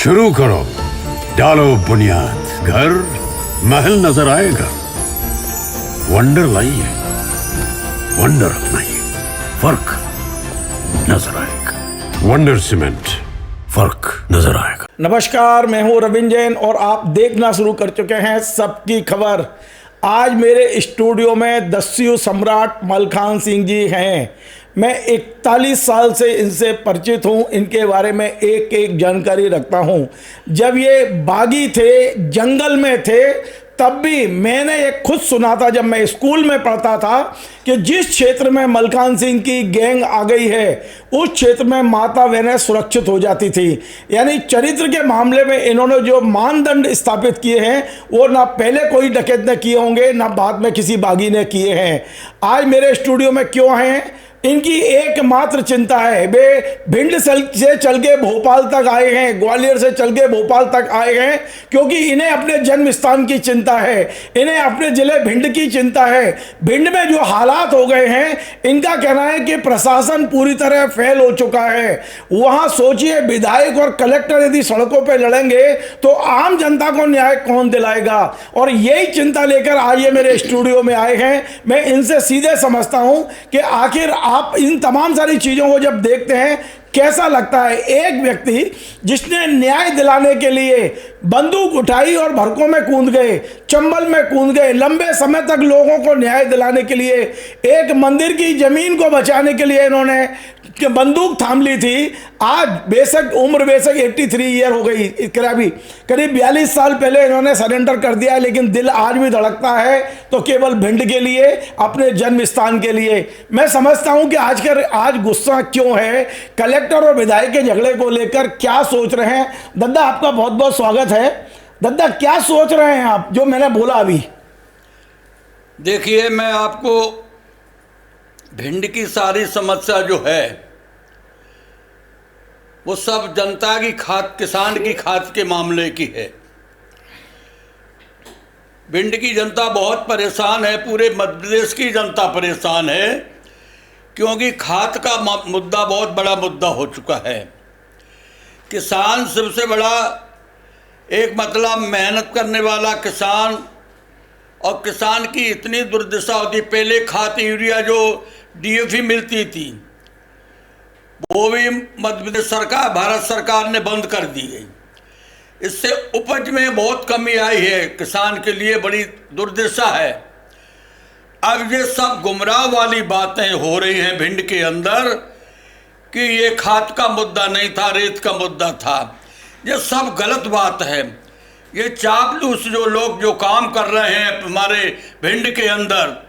शुरू करो, डालो बुनियाद, घर महल नजर आएगा। वंडर लाइए, वंडर अपनाइए, फर्क नजर आएगा। वंडर सीमेंट, फर्क नजर आएगा। नमस्कार, मैं हूं रविंद्र जैन और आप देखना शुरू कर चुके हैं सबकी खबर। आज मेरे स्टूडियो में दस्यु सम्राट मलखान सिंह जी हैं। मैं 41 साल से इनसे परिचित हूं, इनके बारे में एक एक जानकारी रखता हूं। जब ये बागी थे, जंगल में थे, तब भी मैंने एक खुद सुना था जब मैं स्कूल में पढ़ता था कि जिस क्षेत्र में मलखान सिंह की गैंग आ गई है उस क्षेत्र में माता बहनें सुरक्षित हो जाती थी। यानी चरित्र के मामले में इन्होंने जो मानदंड स्थापित किए हैं वो ना पहले कोई डकैत ने किए होंगे ना बाद में किसी बागी ने किए हैं। आज मेरे स्टूडियो में क्यों हैं? इनकी एकमात्र चिंता है, वे भिंड से चल के भोपाल तक आए हैं, ग्वालियर से चल के भोपाल तक आए हैं, क्योंकि इन्हें अपने जन्म स्थान की चिंता है, इन्हें अपने जिले भिंड की चिंता है। भिंड में जो हालात हो गए हैं, इनका कहना है कि प्रशासन पूरी तरह फेल हो चुका है। वहां सोचिए, विधायक और कलेक्टर यदि सड़कों पर लड़ेंगे तो आम जनता को न्याय कौन दिलाएगा? और यही चिंता लेकर आज ये मेरे स्टूडियो में आए हैं। मैं इनसे सीधे समझता हूं कि आखिर आप इन तमाम सारी चीज़ों को जब देखते हैं कैसा लगता है। एक व्यक्ति जिसने न्याय दिलाने के लिए बंदूक उठाई और भड़कों में कूद गए, चंबल में कूद गए, लंबे समय तक लोगों को न्याय दिलाने के लिए, एक मंदिर की जमीन को बचाने के लिए इन्होंने बंदूक थाम ली थी। आज बेशक उम्र 83 ईयर हो गई, करीब 42 साल पहले इन्होंने सरेंडर कर दिया, लेकिन दिल आज भी धड़कता है तो केवल भिंड के लिए, अपने जन्म स्थान के लिए। मैं समझता हूं कि आज गुस्सा क्यों है, कलेक्टर और विधायक के झगड़े को लेकर क्या सोच रहे हैं। दद्दा, आपका बहुत बहुत स्वागत है। दद्दा, क्या सोच रहे हैं आप जो मैंने बोला अभी? देखिए, मैं आपको भिंड की सारी समस्या जो है वो सब जनता की खाद, किसान की खाद के मामले की है। भिंड की जनता बहुत परेशान है, पूरे मध्य प्रदेश की जनता परेशान है, क्योंकि खाद का मुद्दा बहुत बड़ा मुद्दा हो चुका है। किसान सबसे बड़ा एक मतलब मेहनत करने वाला किसान, और किसान की इतनी दुर्दशा होती, पहले खाद यूरिया जो DAP मिलती थी वो भी मध्य प्रदेश सरकार, भारत सरकार ने बंद कर दी गई। इससे उपज में बहुत कमी आई है, किसान के लिए बड़ी दुर्दशा है। अब ये सब गुमराह वाली बातें हो रही हैं भिंड के अंदर कि ये खाद का मुद्दा नहीं था, रेत का मुद्दा था। ये सब गलत बात है। ये चापलूस जो लोग जो काम कर रहे हैं हमारे भिंड के अंदर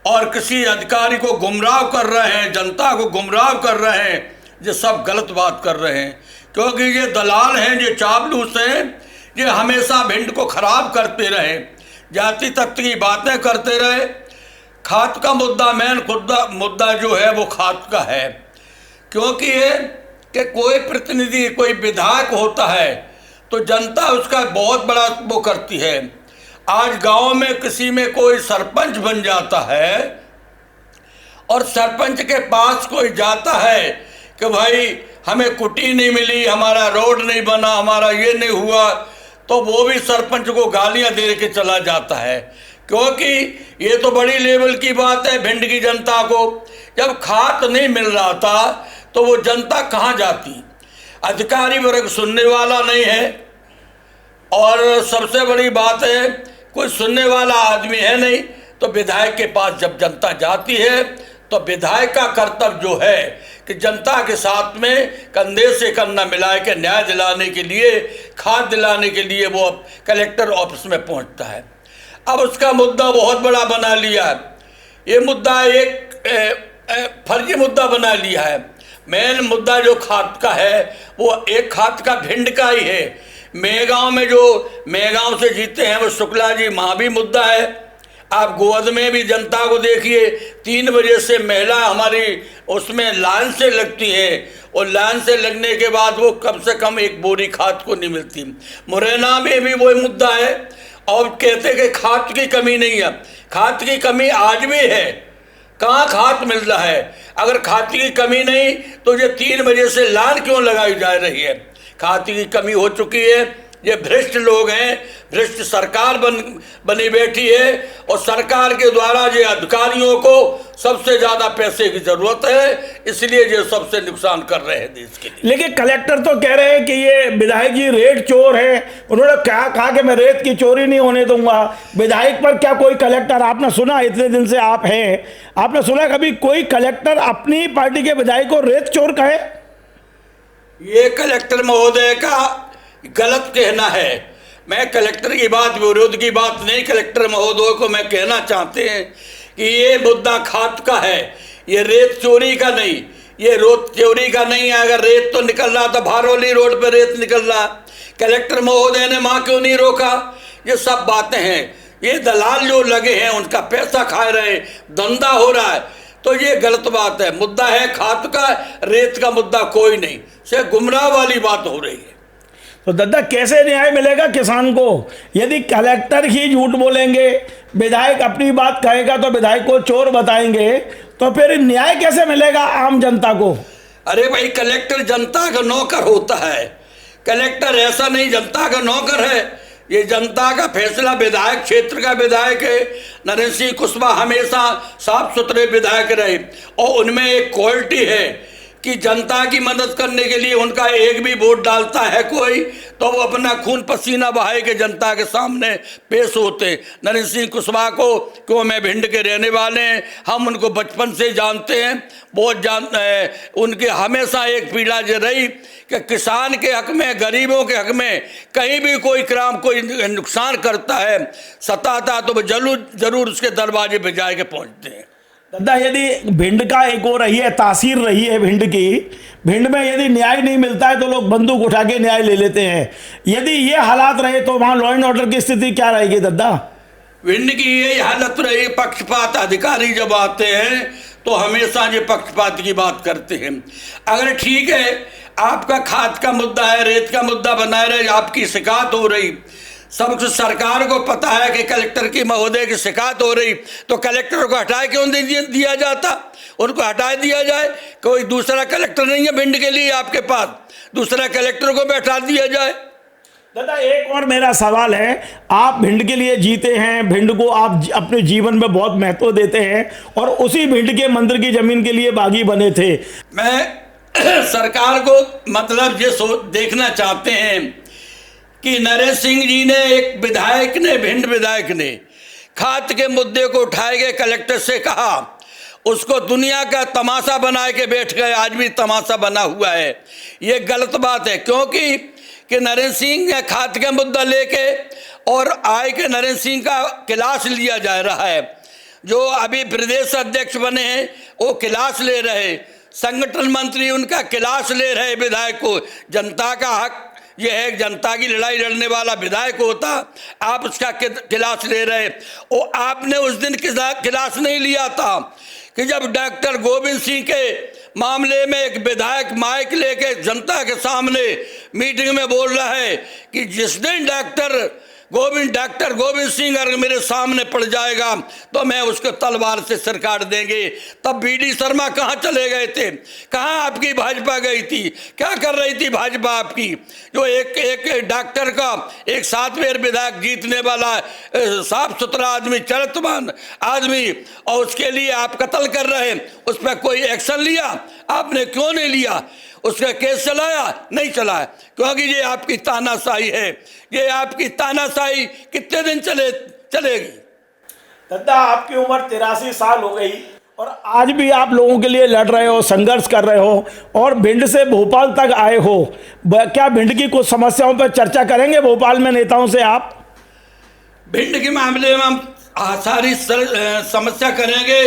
और किसी अधिकारी को गुमराह कर रहे हैं, जनता को गुमराह कर रहे हैं, ये सब गलत बात कर रहे हैं। क्योंकि ये दलाल हैं, ये चापलूस हैं, ये हमेशा भिंड को खराब करते रहे, जाति तत्व की बातें करते रहे। खाद का मुद्दा, मेन मुद्दा जो है वो खाद का है। क्योंकि ये कि कोई प्रतिनिधि, कोई विधायक होता है तो जनता उसका बहुत बड़ा वो करती है। आज गांव में किसी में कोई सरपंच बन जाता है और सरपंच के पास कोई जाता है कि भाई हमें कुटी नहीं मिली, हमारा रोड नहीं बना, हमारा ये नहीं हुआ, तो वो भी सरपंच को गालियां दे के चला जाता है। क्योंकि ये तो बड़ी लेवल की बात है भिंड की जनता को। जब खाद नहीं मिल रहा था तो वो जनता कहाँ जाती? अधिकारी वर्ग सुनने वाला नहीं है, और सबसे बड़ी बात है कोई सुनने वाला आदमी है नहीं। तो विधायक के पास जब जनता जाती है तो विधायक का कर्तव्य जो है कि जनता के साथ में कंधे से कंधा मिला के न्याय दिलाने के लिए, खाद दिलाने के लिए वो कलेक्टर ऑफिस में पहुंचता है। अब उसका मुद्दा बहुत बड़ा बना लिया है। ये मुद्दा एक फर्जी मुद्दा बना लिया है। मेन मुद्दा जो खाद का है वो एक खाद का भिंड का ही है। मेगांव में जो मेगांव से जीते हैं वो शुक्ला जी, वहाँ भी मुद्दा है। आप गोद में भी जनता को देखिए, 3 बजे से महिला हमारी उसमें लाइन से लगती है, और लाइन से लगने के बाद वो कम से कम एक बोरी खाद को नहीं मिलती। मुरैना में भी वही मुद्दा है, और कहते कि खाद की कमी नहीं है। खाद की कमी आज भी है, कहाँ खाद मिल रहा है? अगर खाद की कमी नहीं तो ये 3 बजे से लाइन क्यों लगाई जा रही है? खाद की कमी हो चुकी है। ये भ्रष्ट लोग हैं, भ्रष्ट सरकार बनी बैठी है और सरकार के द्वारा ये अधिकारियों को सबसे ज़्यादा पैसे की ज़रूरत है, इसलिए ये सबसे नुकसान कर रहे हैं देश के लिए। लेकिन कलेक्टर तो कह रहे हैं कि ये विधायक जी रेत चोर है। उन्होंने क्या कहा कि मैं रेत की चोरी नहीं होने दूंगा। विधायक पर क्या कोई कलेक्टर, आपने सुना, इतने दिन से आप हैं, आपने सुना कभी कोई कलेक्टर अपनी पार्टी के विधायक को रेत चोर कहे? ये कलेक्टर महोदय का गलत कहना है। मैं कलेक्टर की बात, विरोध की बात नहीं, कलेक्टर महोदय को मैं कहना चाहते हैं कि ये मुद्दा खाद का है, ये रेत चोरी का नहीं, ये रेत चोरी का नहीं है। अगर रेत तो निकल रहा था, भारौली रोड पे रेत निकल रहा, कलेक्टर महोदय ने वहाँ क्यों नहीं रोका? ये सब बातें हैं। ये दलाल जो लगे हैं उनका पैसा खा रहे हैं, धंधा हो रहा है, तो ये गलत बात है। मुद्दा है खाद का, रेत का मुद्दा कोई नहीं, सिर्फ गुमराह वाली बात हो रही है। तो दादा कैसे न्याय मिलेगा किसान को? यदि कलेक्टर ही झूठ बोलेंगे, विधायक अपनी बात कहेगा तो विधायक को चोर बताएंगे, तो फिर न्याय कैसे मिलेगा आम जनता को? अरे भाई, कलेक्टर जनता का नौकर होता है, कलेक्टर ऐसा नहीं जनता का नौकर है। ये जनता का फैसला, विधायक क्षेत्र का विधायक है। नरेंद्र सिंह कुशवाहा हमेशा साफ सुथरे विधायक रहे और उनमें एक क्वालिटी है कि जनता की मदद करने के लिए उनका एक भी वोट डालता है कोई तो वो अपना खून पसीना बहाए के जनता के सामने पेश होते। नरेंद्र सिंह कुशवाहा को, क्यों, मैं भिंड के रहने वाले हैं, हम उनको बचपन से जानते हैं, बहुत जानते हैं। उनकी हमेशा एक पीड़ा ये रही कि किसान के हक में, गरीबों के हक में कहीं भी कोई क्राम, कोई नुकसान करता है, सताता, तो वो जरूर उसके दरवाजे पे जाके पहुँचते हैं। दादा यदि भिंड का एक और रही है, तासीर रही है भिंड की, भिंड में यदि न्याय नहीं मिलता है तो लोग बंदूक उठा के न्याय ले लेते हैं। यदि ये हालात रहे तो वहाँ लॉ एंड ऑर्डर की स्थिति क्या रहेगी दादा? भिंड की यही हालत रही। पक्षपात, अधिकारी जब आते हैं तो हमेशा ये पक्षपात की बात करते हैं। अगर ठीक है, आपका खाद का मुद्दा है, रेत का मुद्दा बनाए रहे, आपकी शिकायत हो रही, सब कुछ सरकार को पता है कि कलेक्टर की महोदय की शिकायत हो रही, तो कलेक्टर को हटाए क्यों नहीं दिया जाता? उनको हटा दिया जाए। कोई दूसरा कलेक्टर नहीं है भिंड के लिए आपके पास, दूसरा कलेक्टर को बैठा दिया जाए। दादा एक और मेरा सवाल है, आप भिंड के लिए जीते हैं, भिंड को आप अपने जीवन में बहुत महत्व देते हैं और उसी भिंड के मंदिर की जमीन के लिए बागी बने थे। मैं सरकार को मतलब ये देखना चाहते हैं कि नरेंद्र सिंह जी ने, एक विधायक ने, भिंड विधायक ने खाद के मुद्दे को उठाए गए, कलेक्टर से कहा, उसको दुनिया का तमाशा बना के बैठ गए। आज भी तमाशा बना हुआ है, ये गलत बात है। क्योंकि कि नरेंद्र सिंह ने खाद का मुद्दा लेके और आए के नरेंद्र सिंह का क्लास लिया जा रहा है। जो अभी प्रदेश अध्यक्ष बने हैं वो क्लास ले रहे, संगठन मंत्री उनका क्लास ले रहे विधायक को। जनता का हक यह है, जनता की लड़ाई लड़ने वाला विधायक होता, आप उसका क्लास ले रहे। और आपने उस दिन क्लास नहीं लिया था कि जब डॉक्टर गोविंद सिंह के मामले में एक विधायक माइक लेके जनता के सामने मीटिंग में बोल रहा है कि जिस दिन डॉक्टर गोविंद सिंह अगर मेरे सामने पड़ जाएगा तो मैं उसको तलवार से सिर काट देंगे। तब बीडी शर्मा कहाँ चले गए थे? कहाँ आपकी भाजपा गई थी? क्या कर रही थी भाजपा आपकी? जो एक डॉक्टर का, एक 7 बार विधायक जीतने वाला साफ सुथरा आदमी, चरित्रवान आदमी, और उसके लिए आप कत्ल कर रहे हैं, उस पर कोई एक्शन लिया? आपने क्यों नहीं लिया? उसका केस चलाया? नहीं चलाया, क्योंकि ये आपकी तानाशाही है। ये आपकी तानाशाही कितने दिन चलेगी? दादा आपकी उम्र 83 साल हो गई और आज भी आप लोगों के लिए लड़ रहे हो, संघर्ष कर रहे हो और भिंड से भोपाल तक आए हो। क्या भिंड की कुछ समस्याओं पर चर्चा करेंगे भोपाल में नेताओं से आप? भिंड के मामले में हम सारी समस्या करेंगे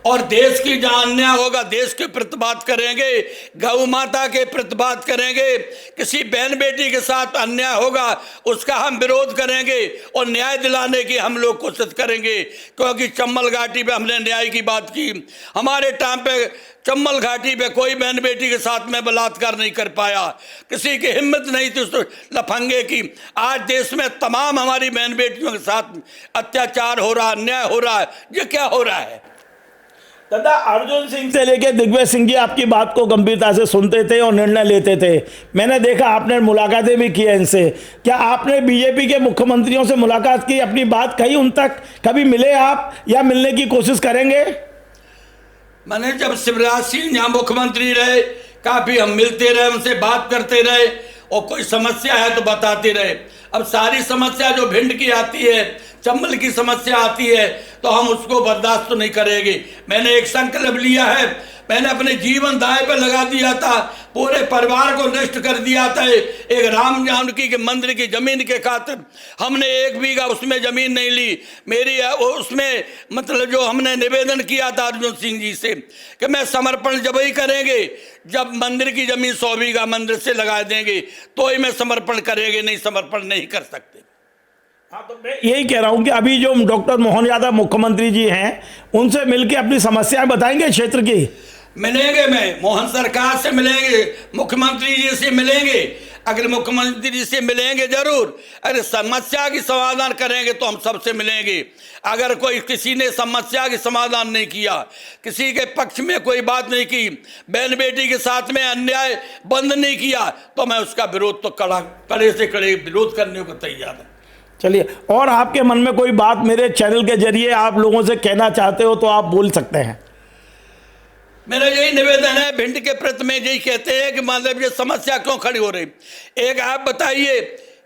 और देश की जहाँ अन्याय होगा देश के प्रति बात करेंगे, गौ माता के प्रति बात करेंगे। किसी बहन बेटी के साथ अन्याय होगा उसका हम विरोध करेंगे और न्याय दिलाने की हम लोग कोशिश करेंगे। क्योंकि चम्बल घाटी पे हमने न्याय की बात की, हमारे टाइम पे चम्बल घाटी पे कोई बहन बेटी के साथ में बलात्कार नहीं कर पाया, किसी की हिम्मत नहीं थी उस लफंगे की। आज देश में तमाम हमारी बहन बेटियों के साथ अत्याचार हो रहा, अन्याय हो रहा है। ये क्या हो रहा है? दादा, अर्जुन सिंह से लेके दिग्विजय सिंह जी आपकी बात को गंभीरता से सुनते थे और निर्णय लेते थे। मैंने देखा आपने मुलाकातें भी की हैं इनसे। क्या आपने बीजेपी के मुख्यमंत्रियों से मुलाकात की, अपनी बात कही उन तक? कभी मिले आप या मिलने की कोशिश करेंगे? मैंने जब शिवराज सिंह यहाँ मुख्यमंत्री रहे, काफी हम मिलते रहे, उनसे बात करते रहे और कोई समस्या है तो बताते रहे। अब सारी समस्या जो भिंड की आती है, चंबल की समस्या आती है, तो हम उसको बर्दाश्त तो नहीं करेंगे। मैंने एक संकल्प लिया है, मैंने अपने जीवन दांव पे लगा दिया था, पूरे परिवार को नष्ट कर दिया था। एक राम जानकी के मंदिर की जमीन के खातिर हमने 1 बीघा उसमें जमीन नहीं ली। मेरी उसमें मतलब जो हमने निवेदन किया था अर्जुन सिंह जी से कि मैं समर्पण जब ही करेंगे जब मंदिर की जमीन 100 बीघा मंदिर से लगा देंगे तो ही मैं समर्पण करेंगे, नहीं समर्पण नहीं कर सकते। हाँ, तो मैं यही कह रहा हूं कि अभी जो डॉक्टर मोहन यादव मुख्यमंत्री जी हैं उनसे मिलकर अपनी समस्याएं बताएंगे क्षेत्र की। मिलेंगे, मैं मोहन सरकार से मिलेंगे, मुख्यमंत्री जी से मिलेंगे। अगर मुख्यमंत्री जी से मिलेंगे जरूर, अगर समस्या की समाधान करेंगे तो हम सबसे मिलेंगे। अगर कोई किसी ने समस्या की समाधान नहीं किया, किसी के पक्ष में कोई बात नहीं की, बहन बेटी के साथ में अन्याय बंद नहीं किया, तो मैं उसका विरोध तो कड़े से कड़े विरोध करने को तैयार है। चलिए, और आपके मन में कोई बात मेरे चैनल के जरिए आप लोगों से कहना चाहते हो तो आप बोल सकते हैं। मेरा यही निवेदन है, भिंड के प्रति में यही कहते हैं कि मतलब ये समस्या क्यों खड़ी हो रही। एक आप बताइए,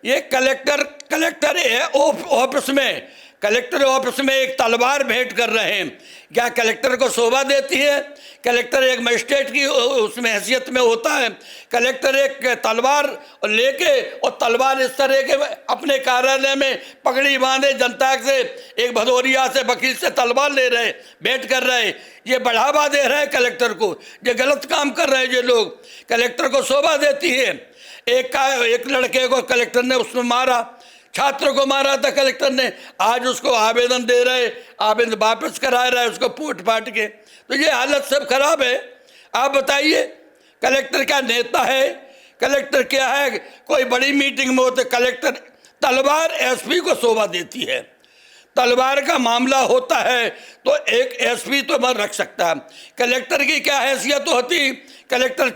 ये कलेक्टर है ऑफिस में, कलेक्टर ऑफिस में एक तलवार भेंट कर रहे हैं, क्या कलेक्टर को शोभा देती है? कलेक्टर एक मजिस्ट्रेट की उसमें हैसियत में होता है। कलेक्टर एक तलवार लेके और तलवार इस तरह के अपने कार्यालय में पगड़ी बांधे जनता से, एक भदौरिया से वकील से तलवार ले रहे, भेंट कर रहे, ये बढ़ावा दे रहे हैं कलेक्टर को। ये गलत काम कर रहे हैं ये लोग। कलेक्टर को शोभा देती है। एक लड़के को कलेक्टर ने उसमें मारा, छात्र को मारा था कलेक्टर ने, आज उसको आवेदन दे रहे, आवेदन वापस करा रहा है उसको फूट फाट के। तो ये हालत सब खराब है। आप बताइए, कलेक्टर क्या नेता है? कलेक्टर क्या है? कोई बड़ी मीटिंग में होते कलेक्टर तलवार एसपी को शोभा देती है। तलवार का मामला होता है तो एक एसपी तो मर रख सकता है, कलेक्टर की क्या हैसियत होती? कलेक्टर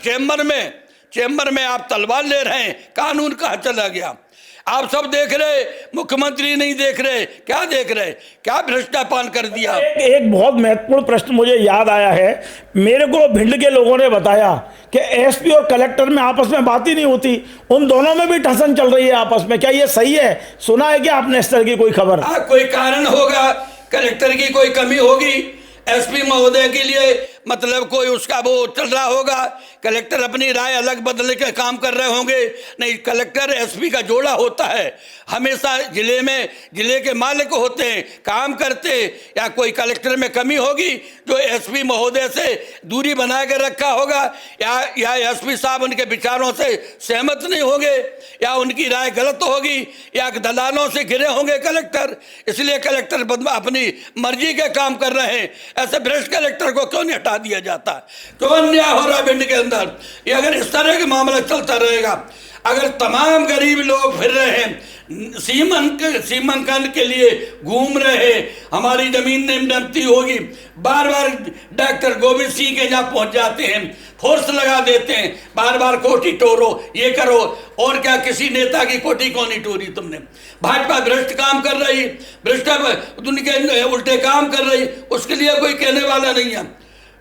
चेंबर में आप तलवार ले रहे हैं, कानून कहाँ चला गया? आप सब देख रहे, मुख्यमंत्री नहीं देख रहे, क्या देख रहे? क्या भ्रष्टाचार कर दिया? एक बहुत महत्वपूर्ण प्रश्न मुझे याद आया है। मेरे को भिंड के लोगों ने बताया कि एसपी और कलेक्टर में आपस में बात ही नहीं होती, उन दोनों में भी ठसन चल रही है आपस में। क्या ये सही है? सुना है कि आपने इस तरह की कोई खबर? कोई कारण होगा, कलेक्टर की कोई कमी होगी, एसपी महोदय के लिए मतलब कोई उसका वो चल रहा होगा, कलेक्टर अपनी राय अलग बदलने के काम कर रहे होंगे। नहीं, कलेक्टर एसपी का जोड़ा होता है, हमेशा जिले के मालिक होते हैं, काम करते। या कोई कलेक्टर में कमी होगी जो एसपी महोदय से दूरी बना के रखा होगा, या एसपी साहब उनके विचारों से सहमत नहीं होंगे, या उनकी राय गलत होगी, या दलालों से घिरे होंगे कलेक्टर, इसलिए कलेक्टर अपनी मर्जी के काम कर रहे हैं। ऐसे भ्रष्ट कलेक्टर को क्यों नहीं हटा दिया जाता? क्यों अन्याय हो रहा है भिंड के अंदर? ये अगर इस तरह के मामला चलता रहेगा, अगर तमाम गरीब लोग फिर रहे हैं, सीमांकन के लिए घूम रहे हैं, हमारी जमीन नमती होगी, बार बार डॉक्टर गोविंद सिंह के यहाँ पहुंच जाते हैं, फोर्स लगा देते हैं, बार बार कोठी टोरो, ये करो। और क्या किसी नेता की कोठी कौन नहीं टोरी तुमने? भाजपा भ्रष्ट काम कर रही, भ्रष्ट उनके उल्टे काम कर रही, उसके लिए कोई कहने वाला नहीं है।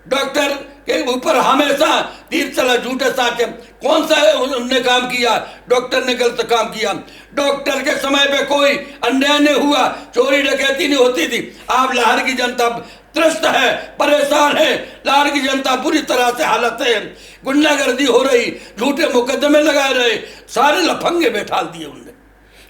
डॉक्टर के ऊपर हमेशा तीर चला, झूठे साचे। कौन सा उन्होंने काम किया? डॉक्टर ने गलत काम किया। डॉक्टर के समय पे कोई अन्याय नहीं हुआ, चोरी डकैती नहीं होती थी। आप लाहौर की जनता त्रस्त है, परेशान है, लाहौर की जनता पूरी तरह से हालत है, गुंडागर्दी हो रही, झूठे मुकदमे लगाए रहे, सारे लफंगे बैठा दिए उन्होंने।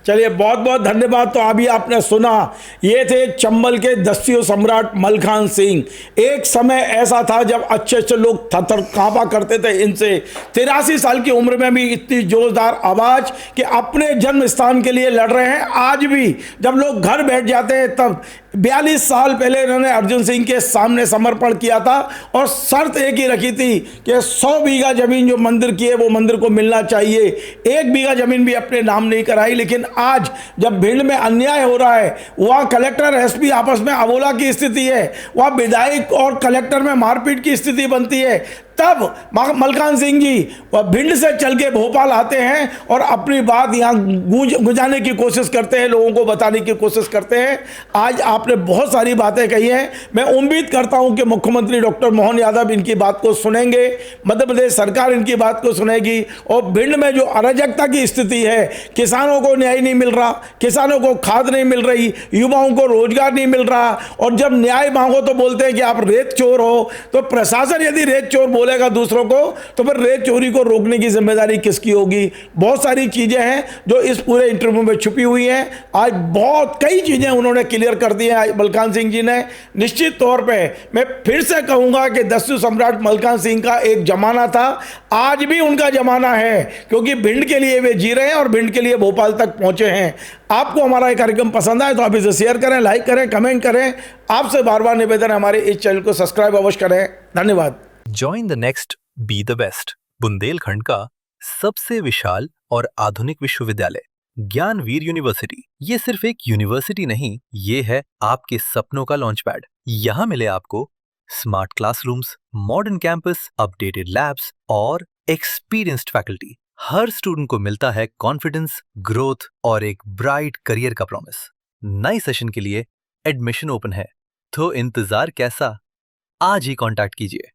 चलिए, बहुत बहुत धन्यवाद। तो अभी आपने सुना, ये थे चंबल के दस्यु सम्राट मलखान सिंह। एक समय ऐसा था जब अच्छे अच्छे लोग थर कांपा करते थे इनसे। 83 साल की उम्र में भी इतनी जोरदार आवाज़ कि अपने जन्म स्थान के लिए लड़ रहे हैं। आज भी जब लोग घर बैठ जाते हैं, तब 42 साल पहले इन्होंने अर्जुन सिंह के सामने समर्पण किया था और शर्त एक ही रखी थी कि 100 बीघा जमीन जो मंदिर की है वो मंदिर को मिलना चाहिए। 1 बीघा जमीन भी अपने नाम नहीं कराई, लेकिन आज जब भिंड में अन्याय हो रहा है, वहाँ कलेक्टर एसपी आपस में अबोला की स्थिति है, वहाँ विधायक और कलेक्टर में मारपीट की स्थिति बनती है, तब मलखान सिंह जी वह भिंड से चल के भोपाल आते हैं और अपनी बात यहाँ गुंजाने की कोशिश करते हैं, लोगों को बताने की कोशिश करते हैं। आज आपने बहुत सारी बातें कही हैं, मैं उम्मीद करता हूं कि मुख्यमंत्री डॉक्टर मोहन यादव इनकी बात को सुनेंगे, मध्य प्रदेश सरकार इनकी बात को सुनेगी। और भिंड में जो अराजकता की स्थिति है, किसानों को न्याय नहीं मिल रहा, किसानों को खाद नहीं मिल रही, युवाओं को रोजगार नहीं मिल रहा, और जब न्याय मांगो तो बोलते हैं कि आप रेत चोर हो। तो प्रशासन यदि रेत चोर बोलेगा दूसरों को, तो फिर रेत चोरी को रोकने की जिम्मेदारी किसकी होगी? बहुत सारी चीजें हैं जो इस पूरे इंटरव्यू में छुपी हुई हैं। आज बहुत कई चीजें उन्होंने क्लियर कर दी हैं मलखान सिंह जी ने। निश्चित तौर पे मैं फिर से कहूंगा कि दस्यु सम्राट मलखान सिंह का एक जमाना था, आज भी उनका जमाना है, क्योंकि भिंड के लिए वे जी रहे हैं और भिंड के लिए भोपाल तक पहुंचे हैं। आपको हमारा ये कार्यक्रम पसंद आए तो आप इसे शेयर करें, लाइक करें, कमेंट करें। आपसे बार बार निवेदन है हमारे इस चैनल को सब्सक्राइब अवश्य करें। धन्यवाद। Join the next be the best Bundelkhand का सबसे विशाल और आधुनिक विश्वविद्यालय ज्ञानवीर यूनिवर्सिटी। ये सिर्फ एक यूनिवर्सिटी नहीं, ये है आपके सपनों का लॉन्च पैड। यहाँ मिले आपको smart classrooms, modern campus, updated labs और एक्सपीरियंस्ड फैकल्टी। हर स्टूडेंट को मिलता है कॉन्फिडेंस, ग्रोथ और एक ब्राइट करियर का प्रॉमिस। नए सेशन के लिए एडमिशन ओपन है, तो इंतजार कैसा? आज ही कांटेक्ट कीजिए।